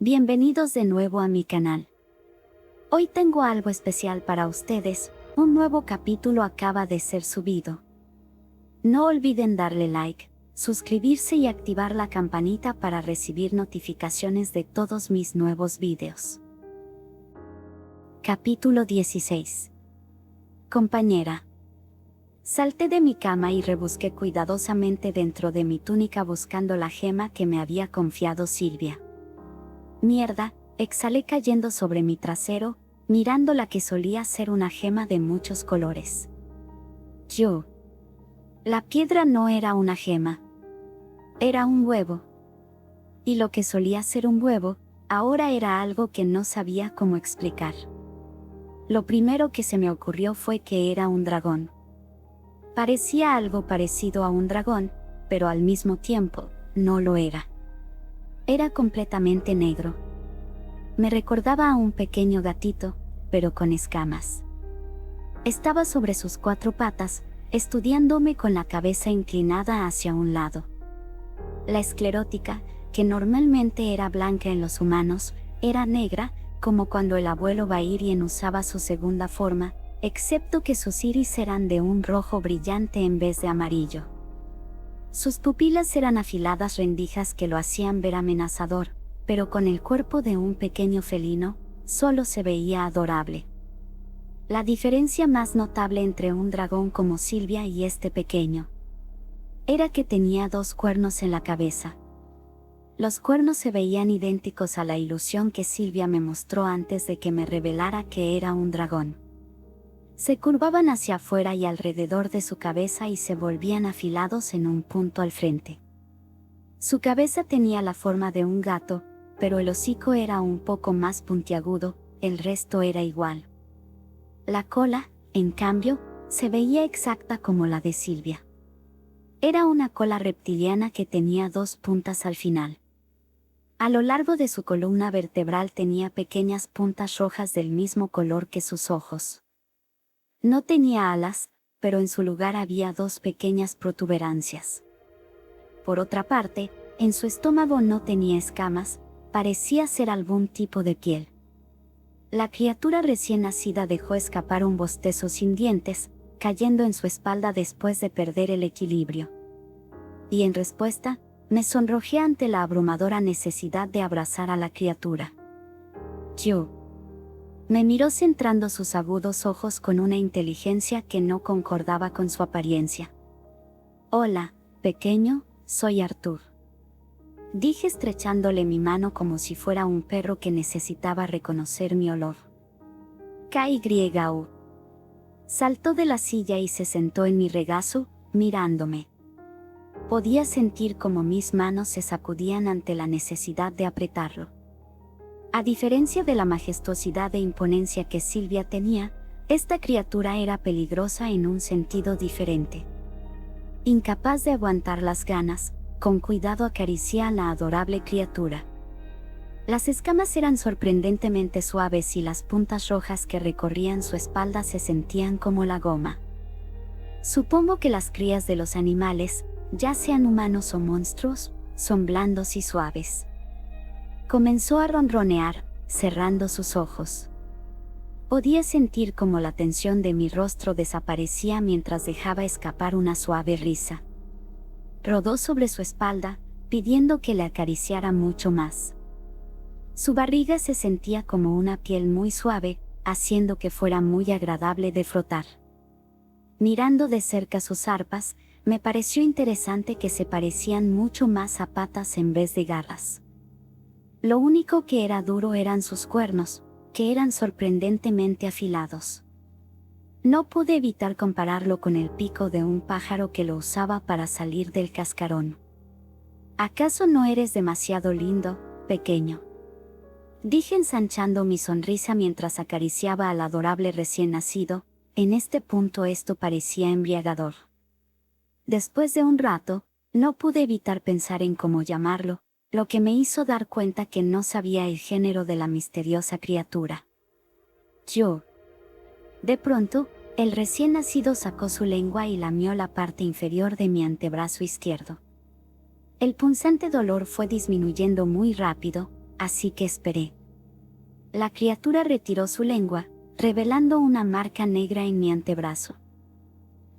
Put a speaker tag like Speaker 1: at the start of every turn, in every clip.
Speaker 1: Bienvenidos de nuevo a mi canal. Hoy tengo algo especial para ustedes, un nuevo capítulo acaba de ser subido. No olviden darle like, suscribirse y activar la campanita para recibir notificaciones de todos mis nuevos videos. Capítulo 16. Compañera. Salté de mi cama y rebusqué cuidadosamente dentro de mi túnica buscando la gema que me había confiado Silvia. Mierda, exhalé cayendo sobre mi trasero, mirando la que solía ser una gema de muchos colores. La piedra no era una gema. Era un huevo. Y lo que solía ser un huevo, ahora era algo que no sabía cómo explicar. Lo primero que se me ocurrió fue que era un dragón. Parecía algo parecido a un dragón, pero al mismo tiempo, no lo era. Era completamente negro. Me recordaba a un pequeño gatito, pero con escamas. Estaba sobre sus 4 patas, estudiándome con la cabeza inclinada hacia un lado. La esclerótica, que normalmente era blanca en los humanos, era negra, como cuando el abuelo Bahirien usaba su segunda forma, excepto que sus iris eran de un rojo brillante en vez de amarillo. Sus pupilas eran afiladas rendijas que lo hacían ver amenazador, pero con el cuerpo de un pequeño felino, solo se veía adorable. La diferencia más notable entre un dragón como Silvia y este pequeño era que tenía 2 cuernos en la cabeza. Los cuernos se veían idénticos a la ilusión que Silvia me mostró antes de que me revelara que era un dragón. Se curvaban hacia afuera y alrededor de su cabeza y se volvían afilados en un punto al frente. Su cabeza tenía la forma de un gato, pero el hocico era un poco más puntiagudo, el resto era igual. La cola, en cambio, se veía exacta como la de Silvia. Era una cola reptiliana que tenía 2 puntas al final. A lo largo de su columna vertebral tenía pequeñas puntas rojas del mismo color que sus ojos. No tenía alas, pero en su lugar había 2 pequeñas protuberancias. Por otra parte, en su estómago no tenía escamas, parecía ser algún tipo de piel. La criatura recién nacida dejó escapar un bostezo sin dientes, cayendo en su espalda después de perder el equilibrio. Y en respuesta, me sonrojé ante la abrumadora necesidad de abrazar a la criatura. Me miró centrando sus agudos ojos con una inteligencia que no concordaba con su apariencia. Hola, pequeño, soy Arthur. Dije estrechándole mi mano como si fuera un perro que necesitaba reconocer mi olor. KYU. Saltó de la silla y se sentó en mi regazo, mirándome. Podía sentir cómo mis manos se sacudían ante la necesidad de apretarlo. A diferencia de la majestuosidad e imponencia que Silvia tenía, esta criatura era peligrosa en un sentido diferente. Incapaz de aguantar las ganas, con cuidado acaricié a la adorable criatura. Las escamas eran sorprendentemente suaves y las puntas rojas que recorrían su espalda se sentían como la goma. Supongo que las crías de los animales, ya sean humanos o monstruos, son blandos y suaves. Comenzó a ronronear, cerrando sus ojos. Podía sentir cómo la tensión de mi rostro desaparecía mientras dejaba escapar una suave risa. Rodó sobre su espalda, pidiendo que le acariciara mucho más. Su barriga se sentía como una piel muy suave, haciendo que fuera muy agradable de frotar. Mirando de cerca sus arpas, me pareció interesante que se parecían mucho más a patas en vez de garras. Lo único que era duro eran sus cuernos, que eran sorprendentemente afilados. No pude evitar compararlo con el pico de un pájaro que lo usaba para salir del cascarón. ¿Acaso no eres demasiado lindo, pequeño? Dije ensanchando mi sonrisa mientras acariciaba al adorable recién nacido. En este punto esto parecía embriagador. Después de un rato, no pude evitar pensar en cómo llamarlo, lo que me hizo dar cuenta que no sabía el género de la misteriosa criatura. De pronto, el recién nacido sacó su lengua y lamió la parte inferior de mi antebrazo izquierdo. El punzante dolor fue disminuyendo muy rápido, así que esperé. La criatura retiró su lengua, revelando una marca negra en mi antebrazo.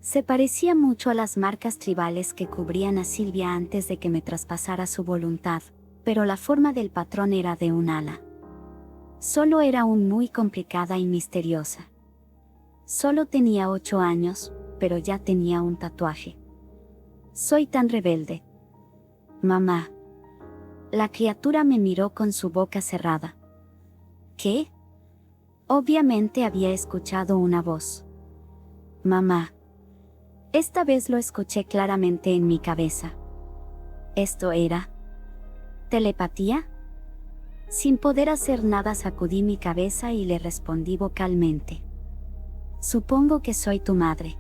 Speaker 1: Se parecía mucho a las marcas tribales que cubrían a Silvia antes de que me traspasara su voluntad, pero la forma del patrón era de un ala. Solo era aún muy complicada y misteriosa. Solo tenía 8 años, pero ya tenía un tatuaje. Soy tan rebelde. Mamá. La criatura me miró con su boca cerrada. ¿Qué? Obviamente había escuchado una voz. Mamá. Esta vez lo escuché claramente en mi cabeza. ¿Esto era telepatía? Sin poder hacer nada sacudí mi cabeza y le respondí vocalmente. Supongo que soy tu madre.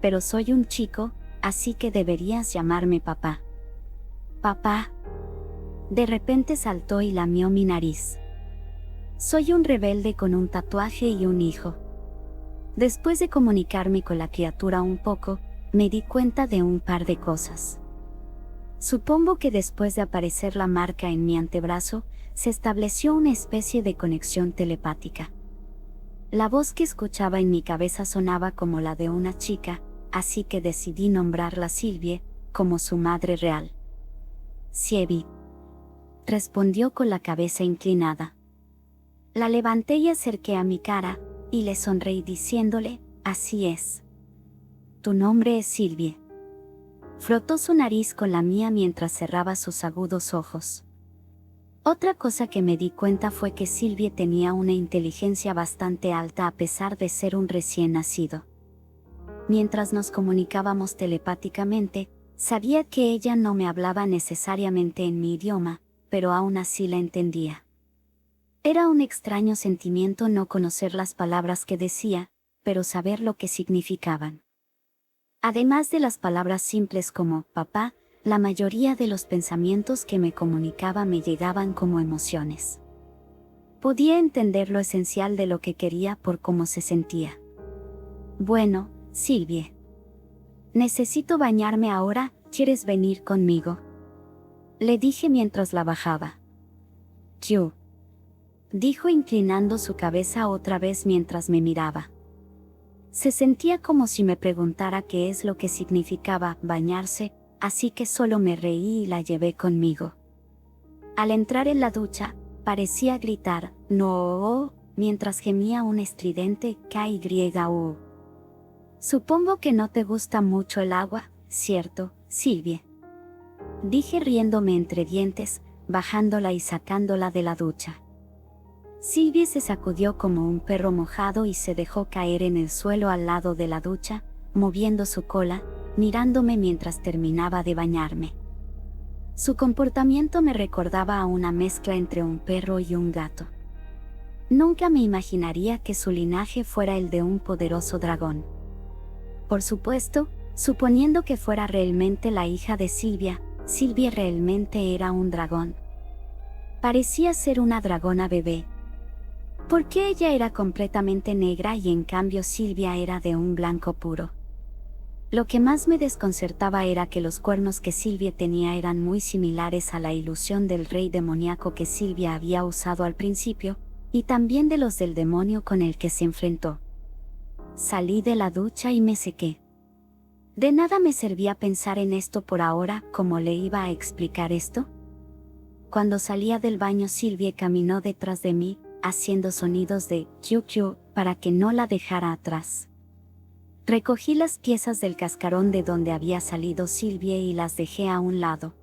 Speaker 1: Pero soy un chico, así que deberías llamarme papá. Papá. De repente saltó y lamió mi nariz. Soy un rebelde con un tatuaje y un hijo. Después de comunicarme con la criatura un poco, me di cuenta de un par de cosas. Supongo que después de aparecer la marca en mi antebrazo, se estableció una especie de conexión telepática. La voz que escuchaba en mi cabeza sonaba como la de una chica, así que decidí nombrarla Silvia, como su madre real. Sievi. Respondió con la cabeza inclinada. La levanté y acerqué a mi cara, y le sonreí diciéndole, así es. Tu nombre es Silvia. Frotó su nariz con la mía mientras cerraba sus agudos ojos. Otra cosa que me di cuenta fue que Silvia tenía una inteligencia bastante alta a pesar de ser un recién nacido. Mientras nos comunicábamos telepáticamente, sabía que ella no me hablaba necesariamente en mi idioma, pero aún así la entendía. Era un extraño sentimiento no conocer las palabras que decía, pero saber lo que significaban. Además de las palabras simples como papá, la mayoría de los pensamientos que me comunicaba me llegaban como emociones. Podía entender lo esencial de lo que quería por cómo se sentía. Bueno, Silvia. Necesito bañarme ahora, ¿quieres venir conmigo? Le dije mientras la bajaba. Yo. Dijo inclinando su cabeza otra vez mientras me miraba. Se sentía como si me preguntara qué es lo que significaba bañarse, así que solo me reí y la llevé conmigo. Al entrar en la ducha, parecía gritar, no, mientras gemía un estridente KYO. Supongo que no te gusta mucho el agua, ¿cierto, Silvia? Dije riéndome entre dientes, bajándola y sacándola de la ducha. Silvia se sacudió como un perro mojado y se dejó caer en el suelo al lado de la ducha, moviendo su cola, mirándome mientras terminaba de bañarme. Su comportamiento me recordaba a una mezcla entre un perro y un gato. Nunca me imaginaría que su linaje fuera el de un poderoso dragón. Por supuesto, suponiendo que fuera realmente la hija de Silvia, Silvia realmente era un dragón. Parecía ser una dragona bebé. ¿Por qué ella era completamente negra y en cambio Silvia era de un blanco puro? Lo que más me desconcertaba era que los cuernos que Silvia tenía eran muy similares a la ilusión del rey demoníaco que Silvia había usado al principio, y también de los del demonio con el que se enfrentó. Salí de la ducha y me sequé. De nada me servía pensar en esto por ahora, ¿cómo le iba a explicar esto? Cuando salía del baño Silvia caminó detrás de mí, haciendo sonidos de "kiu-kiu" para que no la dejara atrás. Recogí las piezas del cascarón de donde había salido Silvia y las dejé a un lado.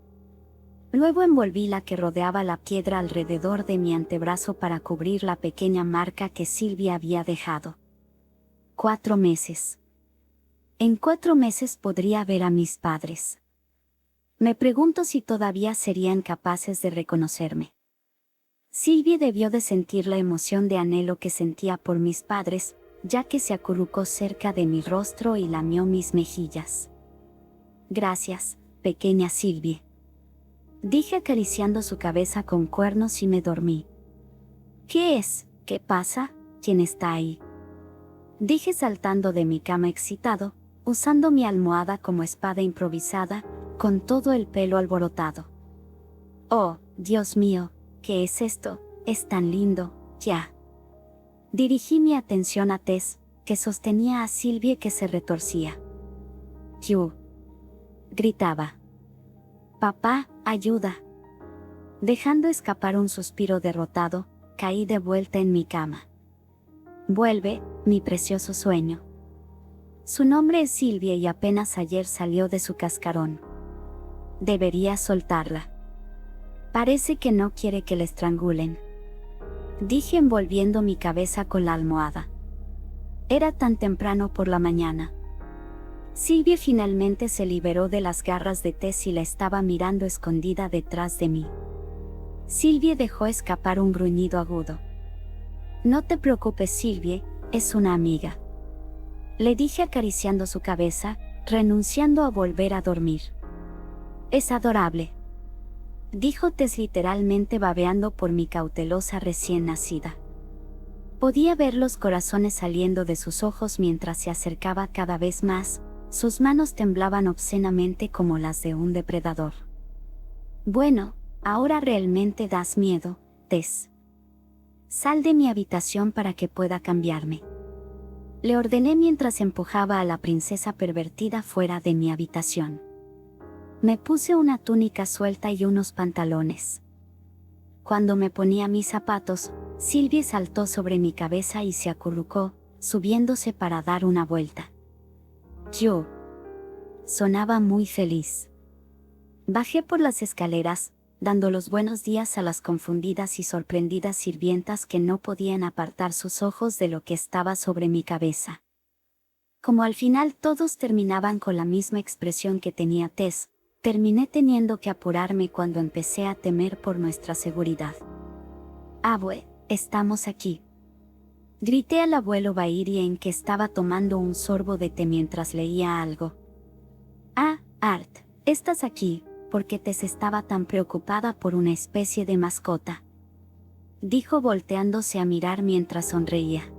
Speaker 1: Luego envolví la que rodeaba la piedra alrededor de mi antebrazo para cubrir la pequeña marca que Silvia había dejado. 4 meses. En 4 meses podría ver a mis padres. Me pregunto si todavía serían capaces de reconocerme. Silvia debió de sentir la emoción de anhelo que sentía por mis padres, ya que se acurrucó cerca de mi rostro y lamió mis mejillas. Gracias, pequeña Silvia. Dije acariciando su cabeza con cuernos y me dormí. ¿Qué es? ¿Qué pasa? ¿Quién está ahí? Dije saltando de mi cama excitado, usando mi almohada como espada improvisada, con todo el pelo alborotado. Oh, Dios mío, ¿qué es esto? Es tan lindo, ya. Dirigí mi atención a Tess, que sostenía a Sylvie que se retorcía. «¡Yu!», gritaba. «Papá, ayuda». Dejando escapar un suspiro derrotado, caí de vuelta en mi cama. Vuelve, mi precioso sueño. Su nombre es Sylvie y apenas ayer salió de su cascarón. Debería soltarla. Parece que no quiere que la estrangulen. Dije envolviendo mi cabeza con la almohada. Era tan temprano por la mañana. Sylvie finalmente se liberó de las garras de Tess y la estaba mirando escondida detrás de mí. Sylvie dejó escapar un gruñido agudo. «No te preocupes, Sylvie, es una amiga», le dije acariciando su cabeza, renunciando a volver a dormir. «Es adorable», dijo Tess literalmente babeando por mi cautelosa recién nacida. Podía ver los corazones saliendo de sus ojos mientras se acercaba cada vez más, sus manos temblaban obscenamente como las de un depredador. «Bueno, ahora realmente das miedo, Tess. Sal de mi habitación para que pueda cambiarme», le ordené mientras empujaba a la princesa pervertida fuera de mi habitación. Me puse una túnica suelta y unos pantalones. Cuando me ponía mis zapatos, Sylvie saltó sobre mi cabeza y se acurrucó, subiéndose para dar una vuelta. Yo sonaba muy feliz. Bajé por las escaleras, dando los buenos días a las confundidas y sorprendidas sirvientas que no podían apartar sus ojos de lo que estaba sobre mi cabeza. Como al final todos terminaban con la misma expresión que tenía Tess, terminé teniendo que apurarme cuando empecé a temer por nuestra seguridad. «Abue, estamos aquí», grité al abuelo Bairien, que estaba tomando un sorbo de té mientras leía algo. «Ah, Art, estás aquí, porque Tess estaba tan preocupada por una especie de mascota», dijo volteándose a mirar mientras sonreía.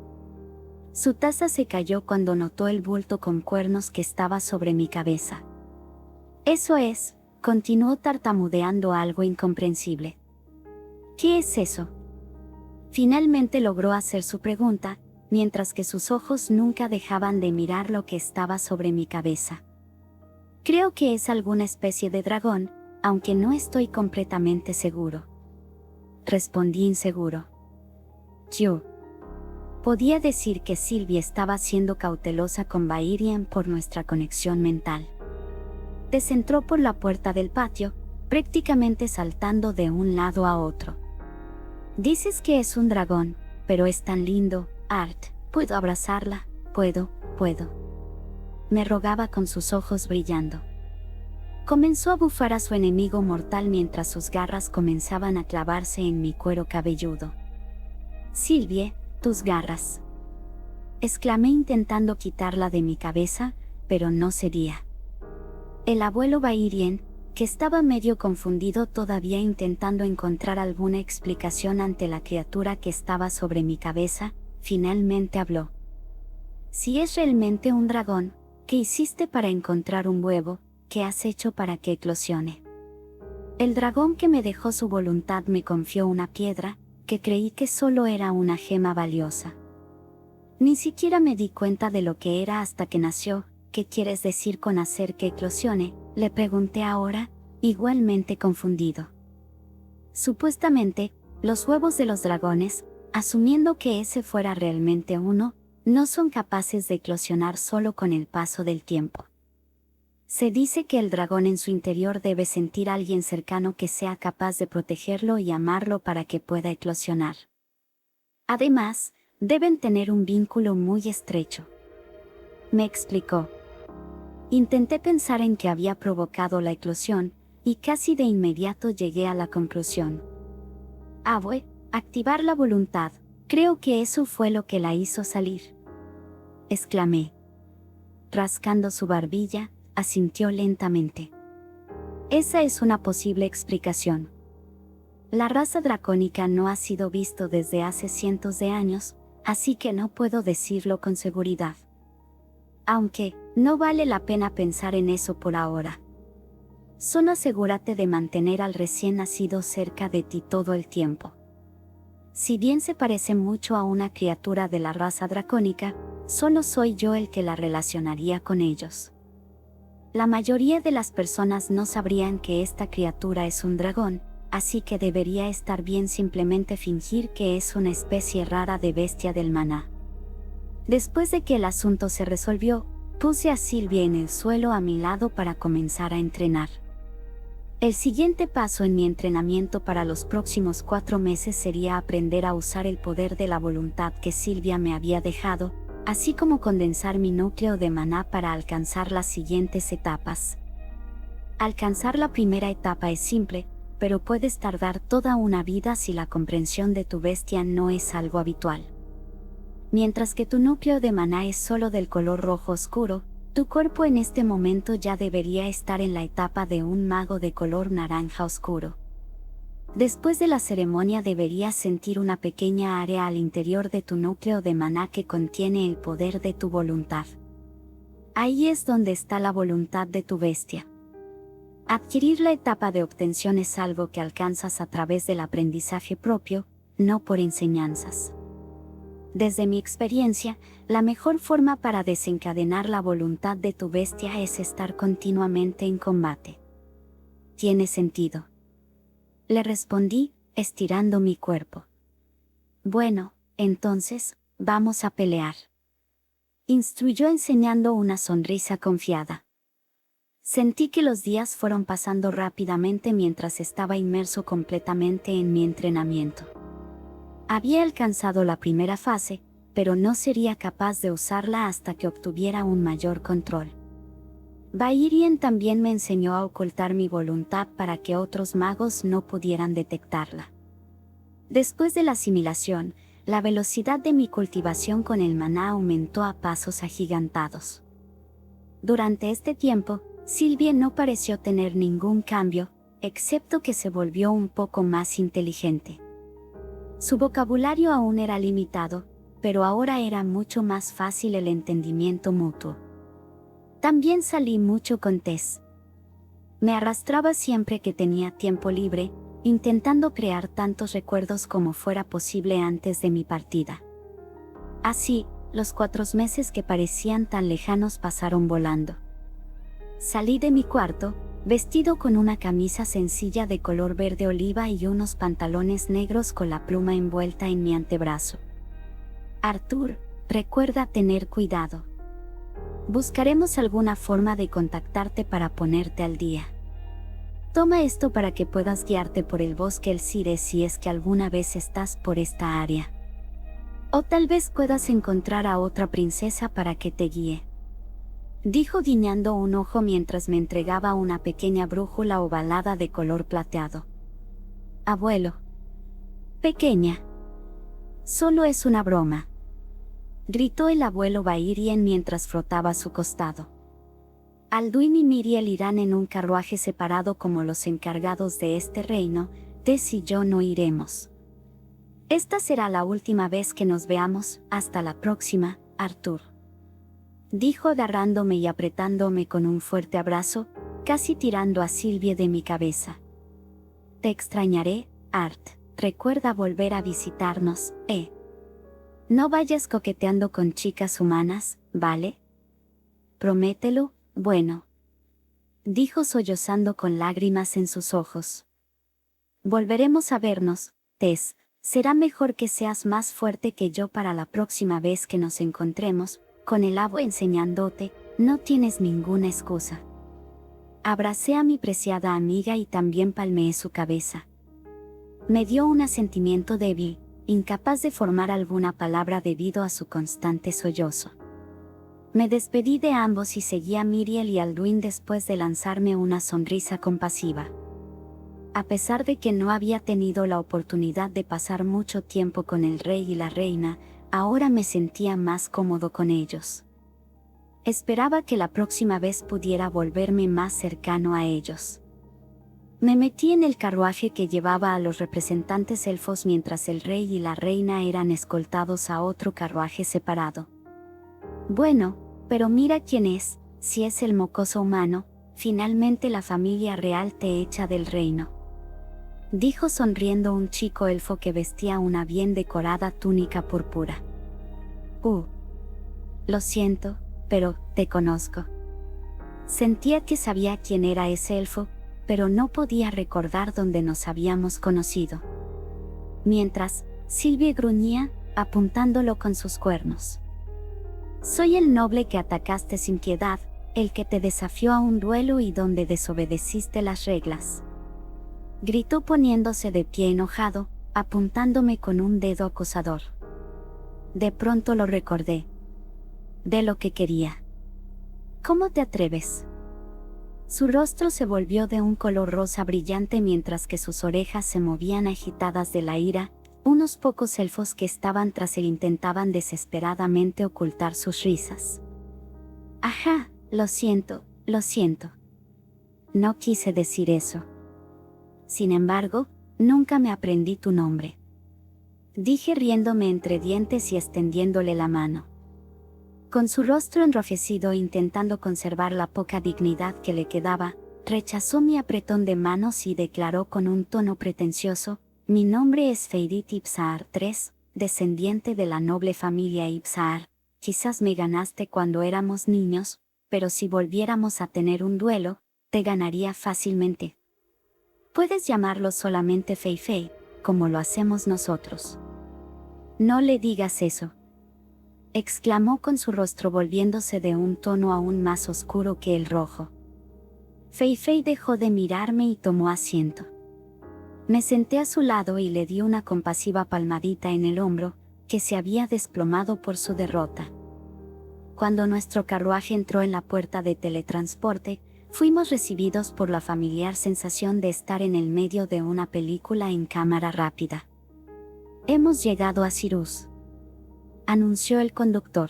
Speaker 1: Su taza se cayó cuando notó el bulto con cuernos que estaba sobre mi cabeza. «Eso es», continuó tartamudeando algo incomprensible. «¿Qué es eso?». Finalmente logró hacer su pregunta, mientras que sus ojos nunca dejaban de mirar lo que estaba sobre mi cabeza. «Creo que es alguna especie de dragón, aunque no estoy completamente seguro», respondí inseguro. Yo podía decir que Sylvie estaba siendo cautelosa con Bairien por nuestra conexión mental. Tess entró por la puerta del patio, prácticamente saltando de un lado a otro. «Dices que es un dragón, pero es tan lindo, Art, ¿puedo abrazarla? Puedo. Me rogaba con sus ojos brillando. Comenzó a bufar a su enemigo mortal mientras sus garras comenzaban a clavarse en mi cuero cabelludo. «Sylvie, tus garras», exclamé intentando quitarla de mi cabeza, pero no cedía. El abuelo Bairien, que estaba medio confundido todavía intentando encontrar alguna explicación ante la criatura que estaba sobre mi cabeza, finalmente habló. «Si es realmente un dragón, ¿qué hiciste para encontrar un huevo? ¿Qué has hecho para que eclosione?». El dragón que me dejó su voluntad me confió una piedra, que creí que solo era una gema valiosa. Ni siquiera me di cuenta de lo que era hasta que nació. «¿Qué quieres decir con hacer que eclosione?», le pregunté ahora, igualmente confundido. Supuestamente, los huevos de los dragones, asumiendo que ese fuera realmente uno, no son capaces de eclosionar solo con el paso del tiempo. Se dice que el dragón en su interior debe sentir a alguien cercano que sea capaz de protegerlo y amarlo para que pueda eclosionar. Además, deben tener un vínculo muy estrecho. Me explicó. Intenté pensar en qué había provocado la eclosión, y casi de inmediato llegué a la conclusión. «Abue, activar la voluntad, creo que eso fue lo que la hizo salir», exclamé. Rascando su barbilla, asintió lentamente. «Esa es una posible explicación. La raza dracónica no ha sido visto desde hace cientos de años, así que no puedo decirlo con seguridad. Aunque, no vale la pena pensar en eso por ahora». Solo asegúrate de mantener al recién nacido cerca de ti todo el tiempo. Si bien se parece mucho a una criatura de la raza dracónica, solo soy yo el que la relacionaría con ellos. La mayoría de las personas no sabrían que esta criatura es un dragón, así que debería estar bien simplemente fingir que es una especie rara de bestia del maná. Después de que el asunto se resolvió, puse a Sylvia en el suelo a mi lado para comenzar a entrenar. El siguiente paso en mi entrenamiento para los próximos 4 meses sería aprender a usar el poder de la voluntad que Sylvia me había dejado, así como condensar mi núcleo de maná para alcanzar las siguientes etapas. Alcanzar la primera etapa es simple, pero puedes tardar toda una vida si la comprensión de tu bestia no es algo habitual. Mientras que tu núcleo de maná es solo del color rojo oscuro, tu cuerpo en este momento ya debería estar en la etapa de un mago de color naranja oscuro. Después de la ceremonia deberías sentir una pequeña área al interior de tu núcleo de maná que contiene el poder de tu voluntad. Ahí es donde está la voluntad de tu bestia. Adquirir la etapa de obtención es algo que alcanzas a través del aprendizaje propio, no por enseñanzas. Desde mi experiencia, la mejor forma para desencadenar la voluntad de tu bestia es estar continuamente en combate. ¿Tiene sentido?, le respondí, estirando mi cuerpo. Bueno, entonces, vamos a pelear, instruyó enseñando una sonrisa confiada. Sentí que los días fueron pasando rápidamente mientras estaba inmerso completamente en mi entrenamiento. Había alcanzado la primera fase, pero no sería capaz de usarla hasta que obtuviera un mayor control. Bairien también me enseñó a ocultar mi voluntad para que otros magos no pudieran detectarla. Después de la asimilación, la velocidad de mi cultivación con el maná aumentó a pasos agigantados. Durante este tiempo, Sylvia no pareció tener ningún cambio, excepto que se volvió un poco más inteligente. Su vocabulario aún era limitado, pero ahora era mucho más fácil el entendimiento mutuo. También salí mucho con Tess. Me arrastraba siempre que tenía tiempo libre, intentando crear tantos recuerdos como fuera posible antes de mi partida. Así, los 4 meses que parecían tan lejanos pasaron volando. Salí de mi cuarto, vestido con una camisa sencilla de color verde oliva y unos pantalones negros con la pluma envuelta en mi antebrazo. Arthur, recuerda tener cuidado. Buscaremos alguna forma de contactarte para ponerte al día. Toma esto para que puedas guiarte por el bosque El Cire si es que alguna vez estás por esta área. O tal vez puedas encontrar a otra princesa para que te guíe, dijo guiñando un ojo mientras me entregaba una pequeña brújula ovalada de color plateado. Abuelo. Pequeña. Solo es una broma, gritó el abuelo Bairien mientras frotaba su costado. Alduin y Miriel irán en un carruaje separado como los encargados de este reino, Tess y yo no iremos. Esta será la última vez que nos veamos, hasta la próxima, Arthur, dijo agarrándome y apretándome con un fuerte abrazo, casi tirando a Sylvia de mi cabeza. Te extrañaré, Art, recuerda volver a visitarnos, No vayas coqueteando con chicas humanas, ¿vale? Promételo, bueno, dijo sollozando con lágrimas en sus ojos. Volveremos a vernos, Tess, será mejor que seas más fuerte que yo para la próxima vez que nos encontremos, con el abo enseñándote, no tienes ninguna excusa. Abracé a mi preciada amiga y también palmeé su cabeza. Me dio un asentimiento débil, incapaz de formar alguna palabra debido a su constante sollozo. Me despedí de ambos y seguí a Miriel y Alduin después de lanzarme una sonrisa compasiva. A pesar de que no había tenido la oportunidad de pasar mucho tiempo con el rey y la reina, ahora me sentía más cómodo con ellos. Esperaba que la próxima vez pudiera volverme más cercano a ellos. Me metí en el carruaje que llevaba a los representantes elfos mientras el rey y la reina eran escoltados a otro carruaje separado. Bueno, pero mira quién es, si es el mocoso humano, finalmente la familia real te echa del reino. Dijo sonriendo un chico elfo que vestía una bien decorada túnica púrpura. Lo siento, pero te conozco. Sentía que sabía quién era ese elfo, pero no podía recordar dónde nos habíamos conocido. Mientras, Sylvie gruñía, apuntándolo con sus cuernos. Soy el noble que atacaste sin piedad, el que te desafió a un duelo y donde desobedeciste las reglas. Gritó poniéndose de pie enojado, apuntándome con un dedo acusador. De pronto lo recordé. De lo que quería. ¿Cómo te atreves? Su rostro se volvió de un color rosa brillante mientras que sus orejas se movían agitadas de la ira. Unos pocos elfos que estaban tras él intentaban desesperadamente ocultar sus risas. Ajá, lo siento, lo siento. No quise decir eso. Sin embargo, nunca me aprendí tu nombre. Dije riéndome entre dientes y extendiéndole la mano. Con su rostro enrojecido intentando conservar la poca dignidad que le quedaba, rechazó mi apretón de manos y declaró con un tono pretencioso, mi nombre es Feirit Ibzar III, descendiente de la noble familia Ibzar. Quizás me ganaste cuando éramos niños, pero si volviéramos a tener un duelo, te ganaría fácilmente. Puedes llamarlo solamente Fei Fei, como lo hacemos nosotros. No le digas eso. Exclamó con su rostro volviéndose de un tono aún más oscuro que el rojo. Fei Fei dejó de mirarme y tomó asiento. Me senté a su lado y le di una compasiva palmadita en el hombro, que se había desplomado por su derrota. Cuando nuestro carruaje entró en la puerta de teletransporte, fuimos recibidos por la familiar sensación de estar en el medio de una película en cámara rápida. Hemos llegado a Cirrus, anunció el conductor.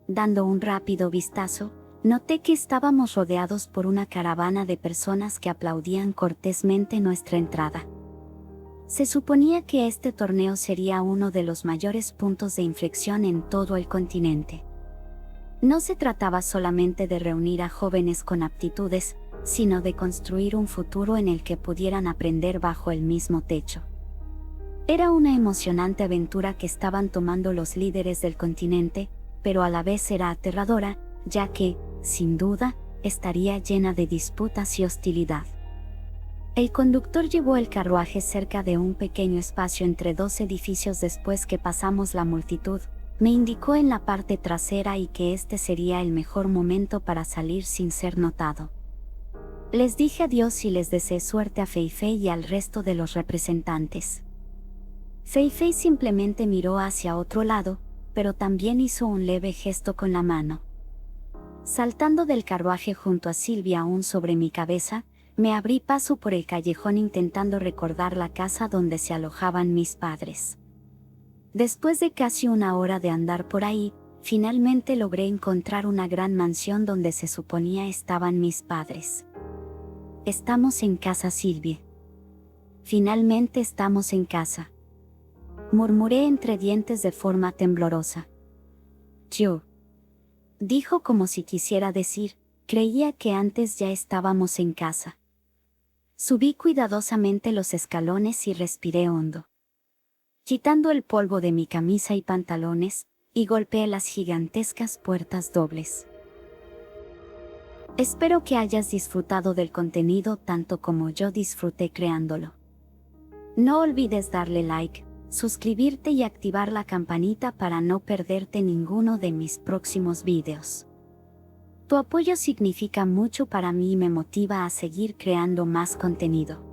Speaker 1: Dando un rápido vistazo, noté que estábamos rodeados por una caravana de personas que aplaudían cortésmente nuestra entrada. Se suponía que este torneo sería uno de los mayores puntos de inflexión en todo el continente. No se trataba solamente de reunir a jóvenes con aptitudes, sino de construir un futuro en el que pudieran aprender bajo el mismo techo. Era una emocionante aventura que estaban tomando los líderes del continente, pero a la vez era aterradora, ya que, sin duda, estaría llena de disputas y hostilidad. El conductor llevó el carruaje cerca de un pequeño espacio entre dos edificios después que pasamos la multitud. Me indicó en la parte trasera y que este sería el mejor momento para salir sin ser notado. Les dije adiós y les deseé suerte a Fei Fei y al resto de los representantes. Fei Fei simplemente miró hacia otro lado, pero también hizo un leve gesto con la mano. Saltando del carruaje junto a Silvia aún sobre mi cabeza, me abrí paso por el callejón intentando recordar la casa donde se alojaban mis padres. Después de casi una hora de andar por ahí, finalmente logré encontrar una gran mansión donde se suponía estaban mis padres. Estamos en casa, Sylvie. Finalmente estamos en casa. Murmuré entre dientes de forma temblorosa. Yo. Dijo como si quisiera decir, creía que antes ya estábamos en casa. Subí cuidadosamente los escalones y respiré hondo. Quitando el polvo de mi camisa y pantalones, y golpeé las gigantescas puertas dobles. Espero que hayas disfrutado del contenido tanto como yo disfruté creándolo. No olvides darle like, suscribirte y activar la campanita para no perderte ninguno de mis próximos videos. Tu apoyo significa mucho para mí y me motiva a seguir creando más contenido.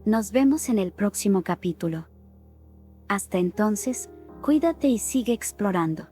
Speaker 1: Nos vemos en el próximo capítulo. Hasta entonces, cuídate y sigue explorando.